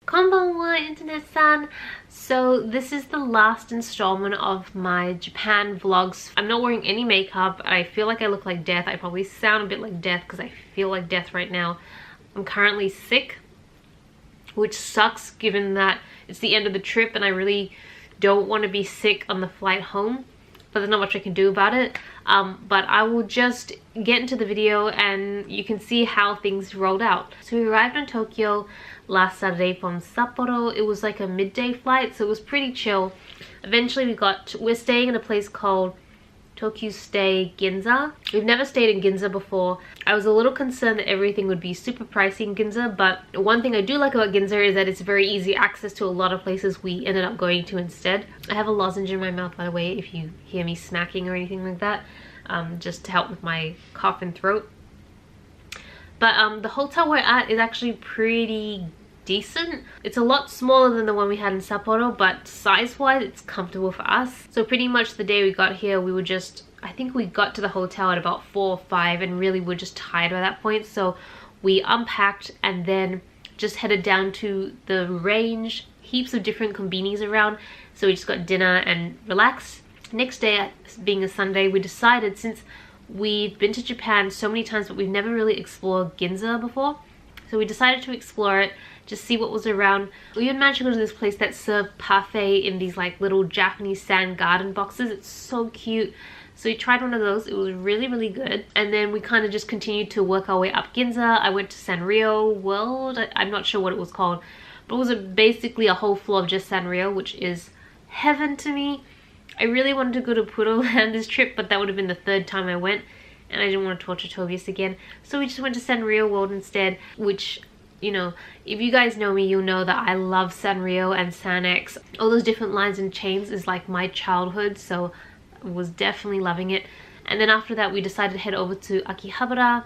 Konbanwa, internet-san. So this is the last installment of my Japan vlogs. I'm not wearing any makeup. I feel like I look like death. I probably sound a bit like death because I feel like death right now. I'm currently sick, which sucks given that it's the end of the trip and I really don't want to be sick on the flight home. But there's not much I can do about it. But I will just get into the video and you can see how things rolled out. So we arrived in Tokyo last Saturday from Sapporo. It was like a midday flight, so it was pretty chill. Eventually we're staying in a place called Tokyo Stay Ginza. We've never stayed in Ginza before. I was a little concerned that everything would be super pricey in Ginza, but one thing I do like about Ginza is that it's very easy access to a lot of places we ended up going to instead. I have a lozenge in my mouth, by the way, if you hear me smacking or anything like that, just to help with my cough and throat. But the hotel we're at is actually pretty decent. It's a lot smaller than the one we had in Sapporo, but size-wise it's comfortable for us. So pretty much the day we got here, we were just, I think we got to the hotel at about 4 or 5 and really we're just tired by that point. So we unpacked and then just headed down to the range. Heaps of different konbinis around. So we just got dinner and relaxed. Next day, being a Sunday, we decided, since we've been to Japan so many times but we've never really explored Ginza before, so we decided to explore it, just see what was around. We had managed to go to this place that served parfait in these like little Japanese sand garden boxes. It's so cute. So we tried one of those. It was really, really good. And then we kind of just continued to work our way up Ginza. I went to Sanrio World. I'm not sure what it was called, but it was basically a whole floor of just Sanrio, which is heaven to me. I really wanted to go to Puro Land this trip, but that would have been the 3rd time I went. And I didn't want to torture Tobias again. So we just went to Sanrio World instead, which, you know, if you guys know me, you'll know that I love Sanrio and Sanex. All those different lines and chains is like my childhood, so I was definitely loving it. And then after that, we decided to head over to Akihabara,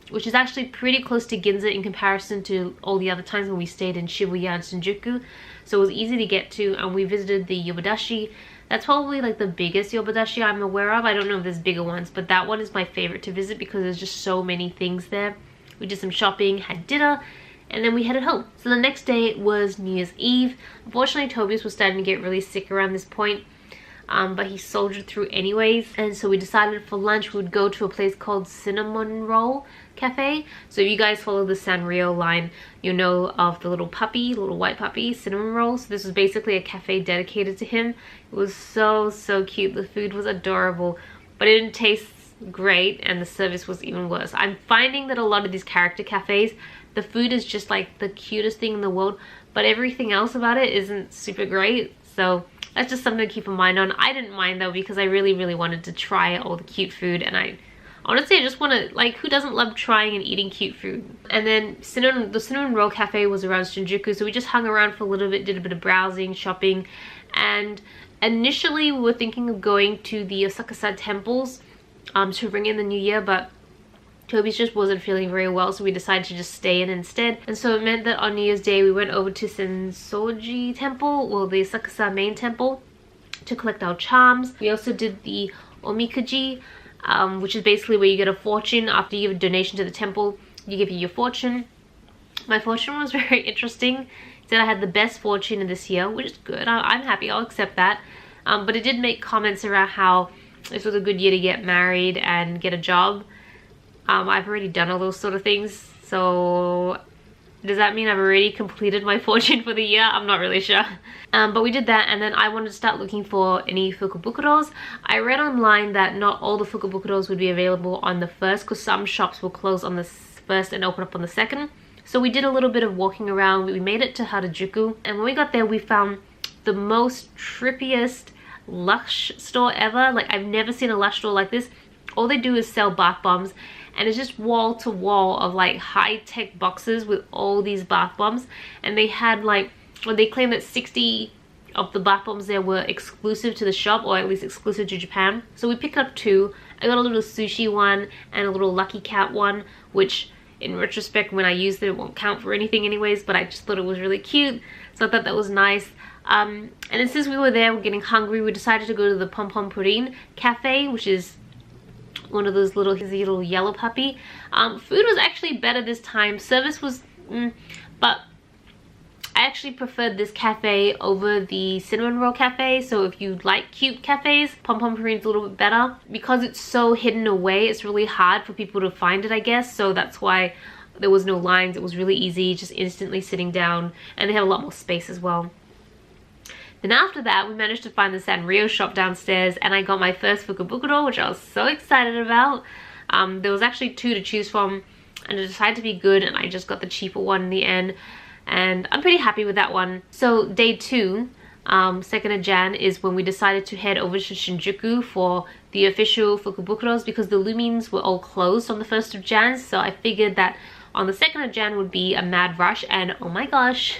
which is actually pretty close to Ginza in comparison to all the other times when we stayed in Shibuya and Shinjuku. So it was easy to get to, and we visited the Yobadashi. That's probably like the biggest Yobadashi I'm aware of. I don't know if there's bigger ones, but that one is my favorite to visit because there's just so many things there. We did some shopping, had dinner, and then we headed home. So the next day was New Year's Eve. Unfortunately, Tobias was starting to get really sick around this point, but he soldiered through anyways. And so we decided for lunch we would go to a place called Cinnamon Roll Cafe. So if you guys follow the Sanrio line, you know of the little puppy, little white puppy, Cinnamon Roll. So this was basically a cafe dedicated to him. It was so cute. The food was adorable, but it didn't taste great and the service was even worse. I'm finding that a lot of these character cafes, the food is just like the cutest thing in the world, but everything else about it isn't super great. So that's just something to keep in mind on. I didn't mind though because I really wanted to try all the cute food, and I honestly just want to, like, who doesn't love trying and eating cute food? And then the Cinnamon Roll Cafe was around Shinjuku, so we just hung around for a little bit, did a bit of browsing, shopping, and initially we were thinking of going to the Osaka temples to ring in the new year, but Toby's just wasn't feeling very well, so we decided to just stay in instead. And so it meant that on New Year's Day we went over to Sensoji Temple, well, the Osaka main temple, to collect our charms. We also did the Omikuji, which is basically where you get a fortune. After you give a donation to the temple, you give you your fortune. My fortune was very interesting. It said I had the best fortune in this year, which is good. I'm happy, I'll accept that. But it did make comments around how this was a good year to get married and get a job. I've already done all those sort of things, so does that mean I've already completed my fortune for the year? I'm not really sure. But we did that, and then I wanted to start looking for any fukubukuros. I read online that not all the fukubukuros would be available on the 1st because some shops will close on the 1st and open up on the 2nd. So we did a little bit of walking around. We made it to Harajuku, and when we got there we found the most trippiest Lush store ever. Like, I've never seen a Lush store like this. All they do is sell bath bombs, and it's just wall to wall of like high-tech boxes with all these bath bombs. And they had like, well, they claimed that 60 of the bath bombs there were exclusive to the shop, or at least exclusive to Japan. So we picked up 2. I got a little sushi one and a little Lucky Cat one, which in retrospect when I used it, it won't count for anything anyways, but I just thought it was really cute, so I thought that was nice. And then since we were there, we're getting hungry, we decided to go to the Pom Pom Purin Cafe, which is one of those little, his little yellow puppy. Food was actually better this time. Service was, but I actually preferred this cafe over the cinnamon roll cafe. So if you like cute cafes, Pom Pom Purine's a little bit better. Because it's so hidden away, it's really hard for people to find it, I guess. So that's why there was no lines. It was really easy, just instantly sitting down, and they have a lot more space as well. Then after that, we managed to find the Sanrio shop downstairs, and I got my first fukubukuro, which I was so excited about. There was actually 2 to choose from, and it decided to be good, and I just got the cheaper one in the end, and I'm pretty happy with that one. So day 2, 2nd of Jan, is when we decided to head over to Shinjuku for the official fukubukuros, because the Lumines were all closed on the 1st of Jan, so I figured that on the 2nd of Jan would be a mad rush, and oh my gosh,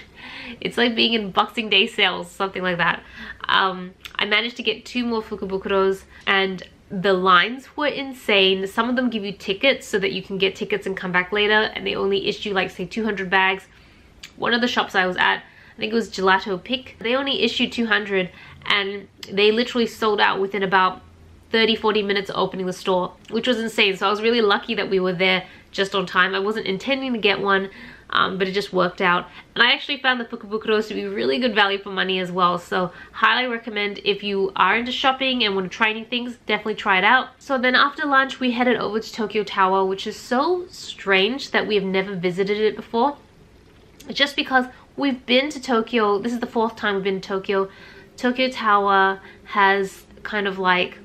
it's like being in Boxing Day sales, something like that. I managed to get 2 more fukubukuros, and the lines were insane. Some of them give you tickets so that you can get tickets and come back later, and they only issue like say 200 bags. One of the shops I was at, I think it was Gelato Pick, they only issued 200, and they literally sold out within about 30-40 minutes of opening the store, which was insane. So I was really lucky that we were there just on time. I wasn't intending to get one, but it just worked out. And I actually found the fukubukuros to be really good value for money as well. So highly recommend, if you are into shopping and want to try new things, definitely try it out. So then after lunch, we headed over to Tokyo Tower, which is so strange that we have never visited it before. Just because we've been to Tokyo, this is the 4th time we've been to Tokyo. Tokyo Tower has kind of like,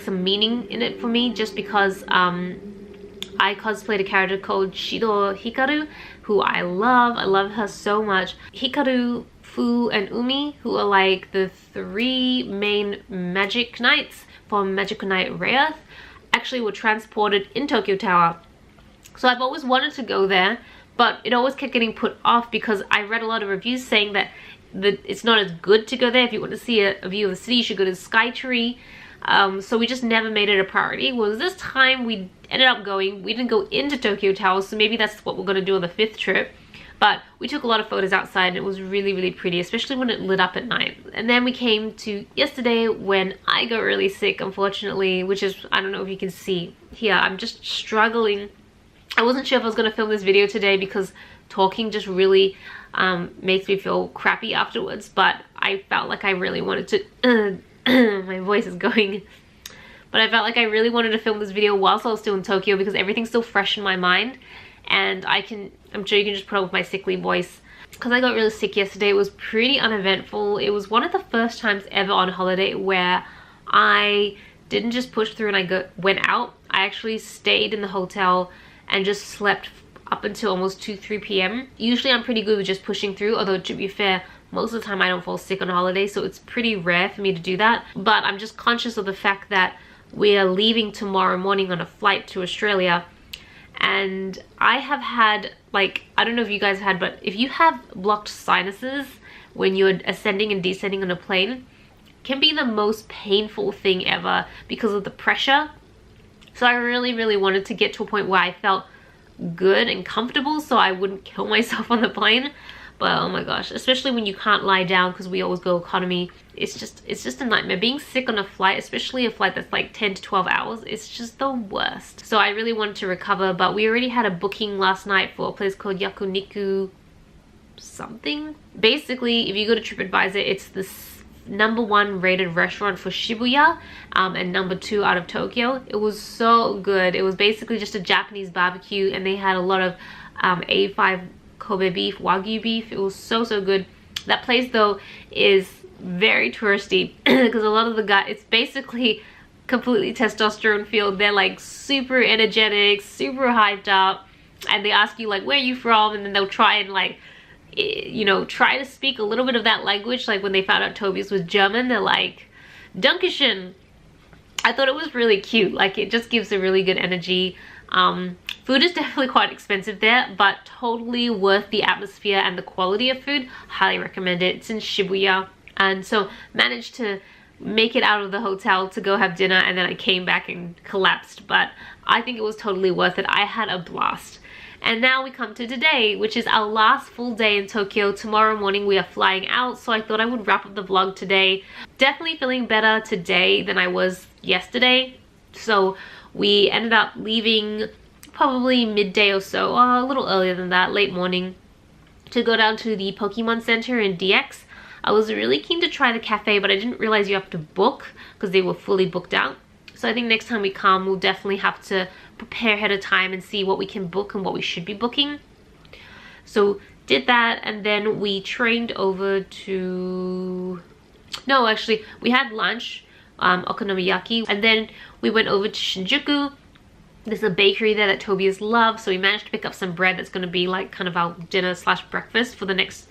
some meaning in it for me, just because I cosplayed a character called Shido Hikaru, who I love. I love her so much. Hikaru, Fu, and Umi, who are like the 3 main magic knights from Magical Knight Wraith, actually were transported in Tokyo Tower. So I've always wanted to go there, but it always kept getting put off because I read a lot of reviews saying that it's not as good to go there. If you want to see a view of the city, you should go to Skytree. So we just never made it a priority. Well, this time we ended up going. We didn't go into Tokyo Tower, so maybe that's what we're going to do on the 5th trip. But we took a lot of photos outside, and it was really, really pretty, especially when it lit up at night. And then we came to yesterday when I got really sick, unfortunately, which is, I don't know if you can see here, I'm just struggling. I wasn't sure if I was going to film this video today because talking just really makes me feel crappy afterwards, but I felt like I really wanted to my voice is going, but I felt like I really wanted to film this video whilst I was still in Tokyo because everything's still fresh in my mind, and I'm sure you can just put up with my sickly voice. Because I got really sick yesterday, it was pretty uneventful. It was one of the first times ever on holiday where I didn't just push through and I went out. I actually stayed in the hotel and just slept up until almost 2-3 p.m. Usually I'm pretty good with just pushing through, although to be fair, most of the time I don't fall sick on holiday, so it's pretty rare for me to do that. But I'm just conscious of the fact that we are leaving tomorrow morning on a flight to Australia, and I have had, like, I don't know if you guys had, but if you have blocked sinuses when you're ascending and descending on a plane, it can be the most painful thing ever because of the pressure. So I really, really wanted to get to a point where I felt good and comfortable so I wouldn't kill myself on the plane. But oh my gosh, especially when you can't lie down because we always go economy, it's just a nightmare. Being sick on a flight, especially a flight that's like 10 to 12 hours, it's just the worst. So I really wanted to recover, but we already had a booking last night for a place called Yakuniku something. Basically, if you go to TripAdvisor, it's the #1 rated restaurant for Shibuya, and #2 out of Tokyo. It was so good. It was basically just a Japanese barbecue, and they had a lot of A5 Kobe beef, Wagyu beef. It was so good. That place though is very touristy because a lot of the guys, it's basically completely testosterone filled. They're like super energetic, super hyped up, and they ask you like, where are you from? And then they'll try and like, you know, try to speak a little bit of that language. Like when they found out Tobias was German, they're like, Dankeschön. I thought it was really cute. Like it just gives a really good energy. Food is definitely quite expensive there, but totally worth the atmosphere and the quality of food. Highly recommend it. It's in Shibuya. And so managed to make it out of the hotel to go have dinner, and then I came back and collapsed. But I think it was totally worth it. I had a blast. And now we come to today, which is our last full day in Tokyo. Tomorrow morning we are flying out, so I thought I would wrap up the vlog today. Definitely feeling better today than I was yesterday. So we ended up leaving probably midday or so, or a little earlier than that, late morning. to go down to the Pokemon Center in DX. I was really keen to try the cafe, but I didn't realize you have to book because they were fully booked out. So I think next time we come, we'll definitely have to prepare ahead of time and see what we can book and what we should be booking. So did that, and then we trained over to... No, actually, we had lunch, okonomiyaki, and then we went over to Shinjuku. There's a bakery there that Tobias loves, so we managed to pick up some bread that's going to be like kind of our dinner slash breakfast for the next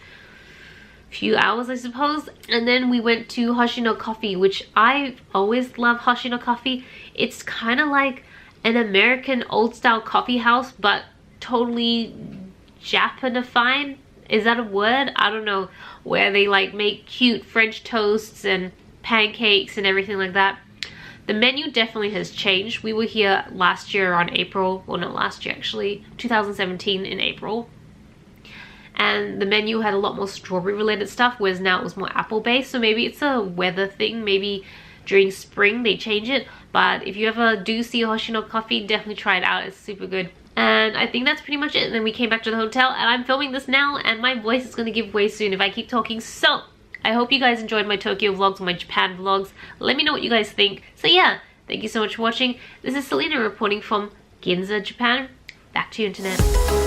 few hours, I suppose. And then we went to Hoshino Coffee, which I always love. Hoshino Coffee. It's kind of like an American old style coffee house, but totally Japanified. Is that a word? I don't know. Where they like make cute French toasts and pancakes and everything like that. The menu definitely has changed. We were here last year on April, well not last year actually, 2017 in April. And the menu had a lot more strawberry related stuff, whereas now it was more apple based. So maybe it's a weather thing, maybe during spring they change it. But if you ever do see Hoshino Coffee, definitely try it out, it's super good. And I think that's pretty much it. And then we came back to the hotel, and I'm filming this now and my voice is going to give way soon if I keep talking. So I hope you guys enjoyed my Tokyo vlogs and my Japan vlogs. Let me know what you guys think. So yeah, thank you so much for watching. This is Celina reporting from Ginza, Japan. Back to you, internet.